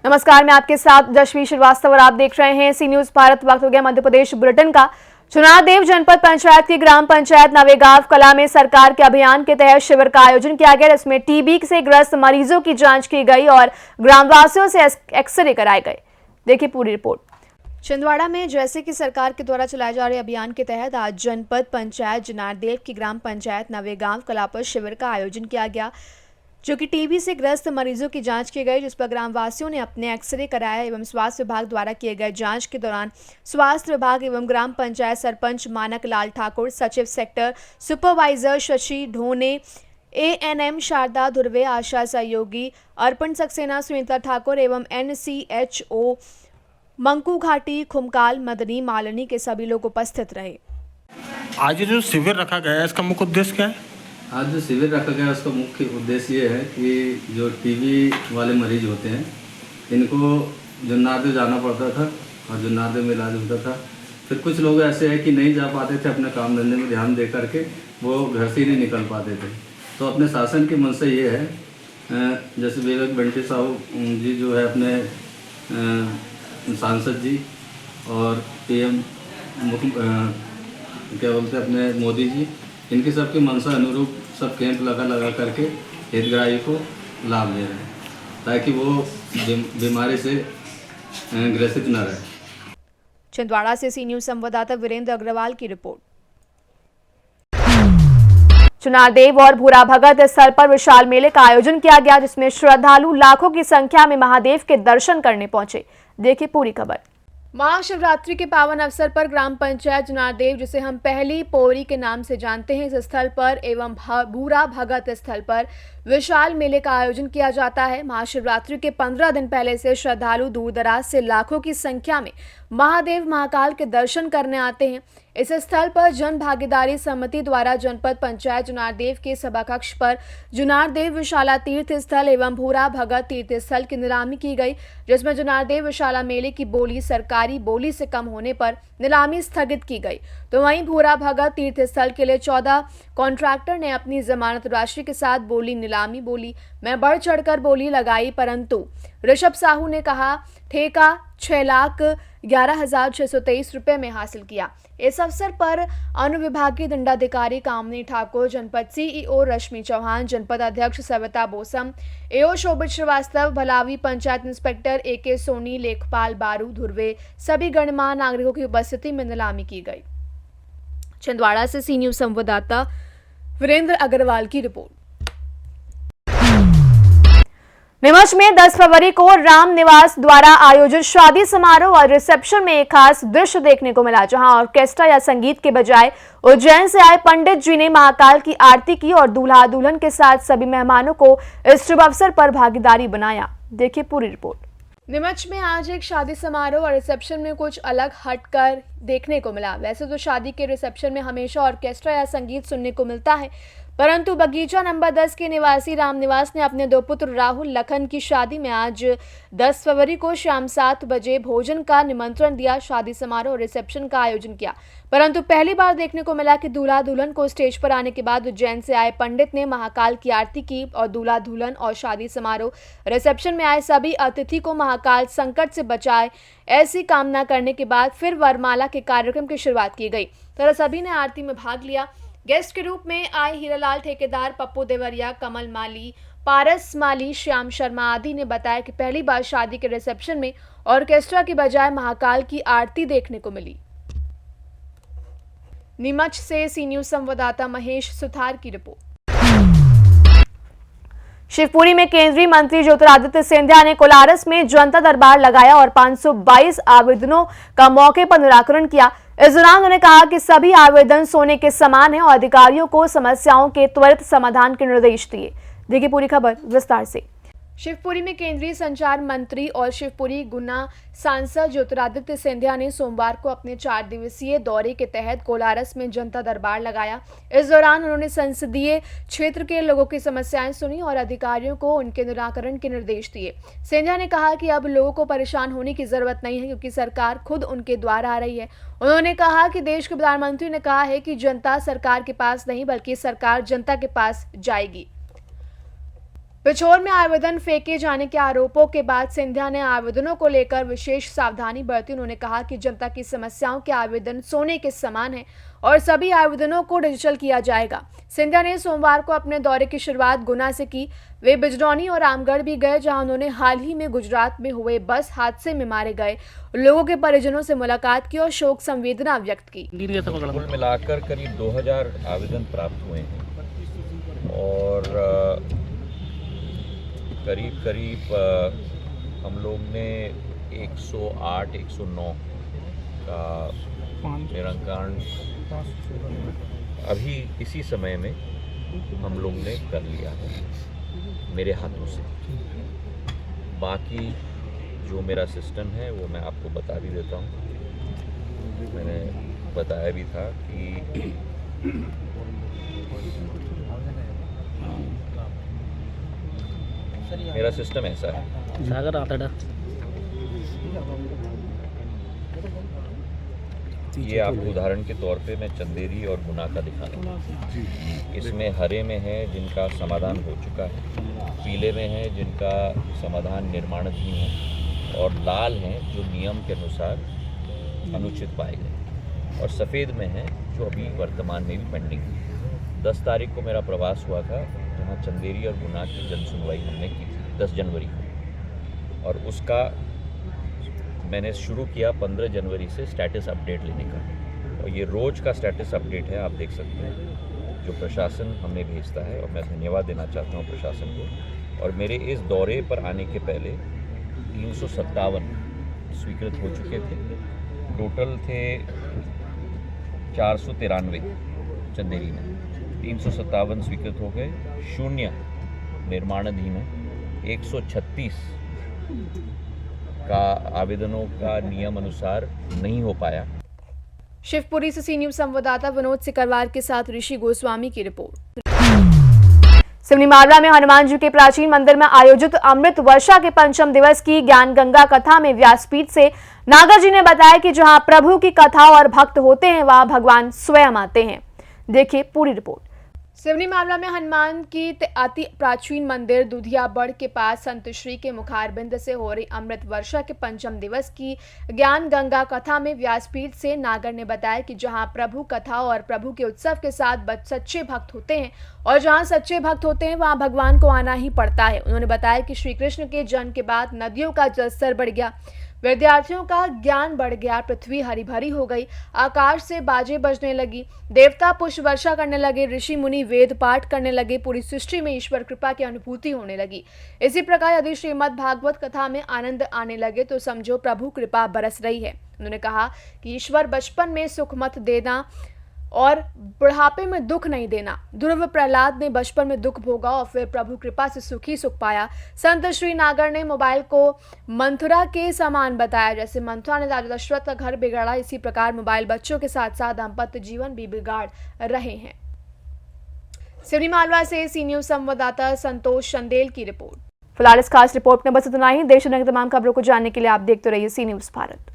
नमस्कार, मैं आपके साथ जशवी श्रीवास्तव और आप देख रहे हैं सी न्यूज भारत। वक्त हो गया मध्य प्रदेश बुलेटिन का। चुनारदेव जनपद पंचायत की ग्राम पंचायत नवेगांव कला में सरकार के अभियान के तहत शिविर का आयोजन किया गया, जिसमें टीबी से ग्रस्त मरीजों की जांच की गई और ग्रामवासियों से एक्सरे कराए गए। देखिए पूरी रिपोर्ट। छिंदवाड़ा में जैसे कि सरकार के द्वारा चलाए जा रहे अभियान के तहत आज जनपद पंचायत चुनारदेव की ग्राम पंचायत नवेगांव कला पर शिविर का आयोजन किया गया, जो कि टीबी से ग्रस्त मरीजों की जांच की गई, जिस पर ग्रामवासियों ने अपने एक्सरे कराया एवं स्वास्थ्य विभाग द्वारा किए गए जांच के दौरान स्वास्थ्य विभाग एवं ग्राम पंचायत सरपंच मानक लाल ठाकुर, सचिव सेक्टर सुपरवाइजर शशि ढोने, ANM शारदा धुर्वे, आशा सहयोगी अर्पण सक्सेना, सुनीता ठाकुर एवं NCHO मंकू घाटी, खुमकाल, मदनी, मालिनी के सभी लोग उपस्थित रहे। आज जो शिविर रखा गया है, इसका मुख्य उद्देश्य क्या है? आज जो शिविर रखा गया है उसका मुख्य उद्देश्य ये है कि जो टीबी वाले मरीज होते हैं, इनको जुन्नारदेव जाना पड़ता था और जुन्नारदेव में इलाज होता था। फिर कुछ लोग ऐसे हैं कि नहीं जा पाते थे, अपने काम धंधे में ध्यान दे करके वो घर से ही नहीं निकल पाते थे। तो अपने शासन की मंशा ये है, जैसे विवेक बंटी साहू जी जो है अपने सांसद जी और PM क्या बोलते हैं अपने मोदी जी, इनकी सबकी मंशा अनुरूप सब कैंप लगा करके हितग्राही को लाभ ले रहे हैं, ताकि वो बीमारी से ग्रसित न रहे। छिंदवाड़ा से सी न्यूज संवाददाता वीरेंद्र अग्रवाल की रिपोर्ट। चुनारदेव और भूरा भगत स्थल पर विशाल मेले का आयोजन किया गया, जिसमें श्रद्धालु लाखों की संख्या में महादेव के दर्शन करने पहुंचे। देखिए पूरी खबर। महाशिवरात्रि के पावन अवसर पर ग्राम पंचायत चुनारदेव, जिसे हम पहली पोरी के नाम से जानते हैं, इस स्थल पर एवं भूरा भगत स्थल पर विशाल मेले का आयोजन किया जाता है। महाशिवरात्रि के 15 दिन पहले से श्रद्धालु दूर दराज से लाखों की संख्या में महादेव महाकाल के दर्शन करने आते हैं। इस स्थल पर जन भागीदारी समिति द्वारा जनपद पंचायत चुनारदेव के सभा कक्ष पर चुनारदेव विशाला तीर्थ स्थल एवं भूरा भगत तीर्थ स्थल की नीलामी की गई, जिसमें चुनारदेव विशाला मेले की बोली सरकारी बोली से कम होने पर नीलामी स्थगित की गई। तो वहीं भूरा भगत तीर्थ स्थल के लिए 14 कॉन्ट्रैक्टर ने अपनी जमानत राशि के साथ बोली नीलामी बोली में बढ़ चढ़कर बोली लगाई, परंतु ऋषभ साहू ने कहा ठेका 6,11,623 रुपए में हासिल किया। इस अवसर पर अनुविभागीय दंडाधिकारी कामनी ठाकुर, जनपद CEO रश्मि चौहान, जनपद अध्यक्ष सविता बोसम, AO शोभित श्रीवास्तव, भलावी पंचायत इंस्पेक्टर AK सोनी, लेखपाल बारू धुर्वे, सभी गणमान्य नागरिकों की उपस्थिति में नीलामी की गई। छिंदवाड़ा से सी न्यूज संवाददाता वीरेंद्र अग्रवाल की रिपोर्ट। नीमच में 10 फरवरी को राम निवास द्वारा आयोजित शादी समारोह और रिसेप्शन में एक खास दृश्य देखने को मिला, जहां ऑर्केस्ट्रा या संगीत के बजाय उज्जैन से आए पंडित जी ने महाकाल की आरती की और दूल्हा दुल्हन के साथ सभी मेहमानों को इस शुभ अवसर पर भागीदारी बनाया। देखिए पूरी रिपोर्ट। नीमच में आज एक शादी समारोह और रिसेप्शन में कुछ अलग हटकर देखने को मिला। वैसे तो शादी के रिसेप्शन में हमेशा ऑर्केस्ट्रा या संगीत सुनने को मिलता है, परंतु बगीचा नंबर 10 के निवासी राम निवास ने अपने 2 पुत्र राहुल लखन की शादी में आज 10 फरवरी को शाम 7 बजे भोजन का निमंत्रण दिया। शादी समारोह और रिसेप्शन का आयोजन किया, परंतु पहली बार देखने को मिला कि दूल्हा दुल्हन को स्टेज पर आने के बाद उज्जैन से आए पंडित ने महाकाल की आरती की और दूल्हा दुल्हन और शादी समारोह रिसेप्शन में आए सभी अतिथि को महाकाल संकट से बचाए, ऐसी कामना करने के बाद फिर वरमाला के कार्यक्रम की शुरुआत की गई। तरह सभी ने आरती में भाग लिया। गेस्ट के रूप में आए हीरालाल ठेकेदार, पप्पू देवरिया, कमल माली, पारस माली, श्याम शर्मा आदि ने बताया कि पहली बार शादी के रिसेप्शन में ऑर्केस्ट्रा की बजाय महाकाल की आरती देखने को मिली। नीमच से सी न्यूज संवाददाता महेश सुथार की रिपोर्ट। शिवपुरी में केंद्रीय मंत्री ज्योतिरादित्य सिंधिया ने कोलारस में जनता दरबार लगाया और 522 आवेदनों का मौके पर निराकरण किया। इस दौरान उन्होंने कहा कि सभी आवेदन सोने के समान हैं और अधिकारियों को समस्याओं के त्वरित समाधान के निर्देश दिए। देखिए पूरी खबर विस्तार से। शिवपुरी में केंद्रीय संचार मंत्री और शिवपुरी गुना सांसद ज्योतिरादित्य सिंधिया ने सोमवार को अपने 4 दिवसीय दौरे के तहत कोलारस में जनता दरबार लगाया। इस दौरान उन्होंने संसदीय क्षेत्र के लोगों की समस्याएं सुनी और अधिकारियों को उनके निराकरण के निर्देश दिए। सिंधिया ने कहा कि अब लोगों को परेशान होने की जरूरत नहीं है, क्योंकि सरकार खुद उनके द्वार आ रही है। उन्होंने कहा कि देश के प्रधानमंत्री ने कहा है कि जनता सरकार के पास नहीं, बल्कि सरकार जनता के पास जाएगी। पिछोर में आवेदन फेंके जाने के आरोपों के बाद सिंधिया ने आवेदनों को लेकर विशेष सावधानी बरती। उन्होंने कहा कि जनता की समस्याओं के आवेदन सोने के समान हैं और सभी आवेदनों को डिजिटल किया जाएगा। सिंधिया ने सोमवार को अपने दौरे की शुरुआत गुना से की। वे बिजनौनी और रामगढ़ भी गए, जहां उन्होंने हाल ही में गुजरात में हुए बस हादसे में मारे गए लोगों के परिजनों से मुलाकात की और शोक संवेदना व्यक्त की। कुल मिलाकर करीब 2000 आवेदन प्राप्त हुए हैं और करीब हम लोग ने 108-109 का निराकरण अभी इसी समय में हम लोग ने कर लिया है मेरे हाथों से। बाकी जो मेरा सिस्टम है वो मैं आपको बता भी देता हूँ। मैंने बताया भी था कि मेरा सिस्टम ऐसा है। सागर आतड़ा ये आपको उदाहरण के तौर पे मैं चंदेरी और गुना का दिखा रहा हूँ। इसमें हरे में है जिनका समाधान हो चुका है, पीले में है जिनका समाधान निर्माणाधीन है और लाल हैं जो नियम के अनुसार अनुचित पाए गए और सफ़ेद में है जो अभी वर्तमान में भी पेंडिंग है। 10 तारीख को मेरा प्रवास हुआ था जहाँ चंदेरी और गुना की जन सुनवाई हमने की थी 10 जनवरी को, और उसका मैंने शुरू किया 15 जनवरी से स्टेटस अपडेट लेने का। और ये रोज़ का स्टेटस अपडेट है, आप देख सकते हैं, जो प्रशासन हमें भेजता है और मैं धन्यवाद देना चाहता हूँ प्रशासन को। और मेरे इस दौरे पर आने के पहले 357 स्वीकृत हो चुके थे। टोटल थे 493 चंदेरी में, 357 स्वीकृत हो गए, 0 निर्माणाधीन है, 136 का आवेदनों का नियम अनुसार नहीं हो पाया। शिवपुरी से सी न्यूज़ संवाददाता विनोद सिकरवार के साथ ऋषि गोस्वामी की रिपोर्ट। सिवनी मावला में हनुमान जी के प्राचीन मंदिर में आयोजित अमृत वर्षा के पंचम दिवस की ज्ञान गंगा कथा में व्यासपीठ से नागर जी ने बताया कि जहां प्रभु की कथा और भक्त होते हैं वहां भगवान स्वयं आते हैं। देखिए पूरी रिपोर्ट। सिवनी मावला में हनुमान की अति प्राचीन मंदिर दुधियाबड़ के पास संत श्री के मुखारबिंद से हो रही अमृत वर्षा के पंचम दिवस की ज्ञान गंगा कथा में व्यासपीठ से नागर ने बताया कि जहां प्रभु कथा और प्रभु के उत्सव के साथ सच्चे भक्त होते हैं और जहां सच्चे भक्त होते हैं वहां भगवान को आना ही पड़ता है। उन्होंने बताया कि श्री कृष्ण के जन्म के बाद नदियों का जलस्तर बढ़ गया, विद्यार्थियों का ज्ञान बढ़ गया, पृथ्वी हरी भरी हो गई, आकाश से बाजे बजने लगी, देवता पुष्प वर्षा करने लगे, ऋषि मुनि वेद पाठ करने लगे, पूरी सृष्टि में ईश्वर कृपा की अनुभूति होने लगी। इसी प्रकार यदि श्रीमद् भागवत कथा में आनंद आने लगे तो समझो प्रभु कृपा बरस रही है। उन्होंने कहा कि ईश्वर बचपन में सुख मत देना और बुढ़ापे में दुख नहीं देना। ध्रुव प्रहलाद ने बचपन में दुख भोगा और फिर प्रभु कृपा से सुखी सुख पाया। संत श्री नागर ने मोबाइल को मंथुरा के समान बताया। जैसे मंथुरा ने राजा दशरथ का घर बिगाड़ा, इसी प्रकार मोबाइल बच्चों के साथ साथ दाम्पत्य जीवन भी बिगाड़ रहे हैं। सिवनी मालवा से सी न्यूज़ संवाददाता संतोष चंदेल की रिपोर्ट। फिलहाल इस खास रिपोर्ट में बस इतना ही। देश दुनिया की तमाम खबरों को जानने के लिए आप देखते रहिए सी न्यूज़ भारत।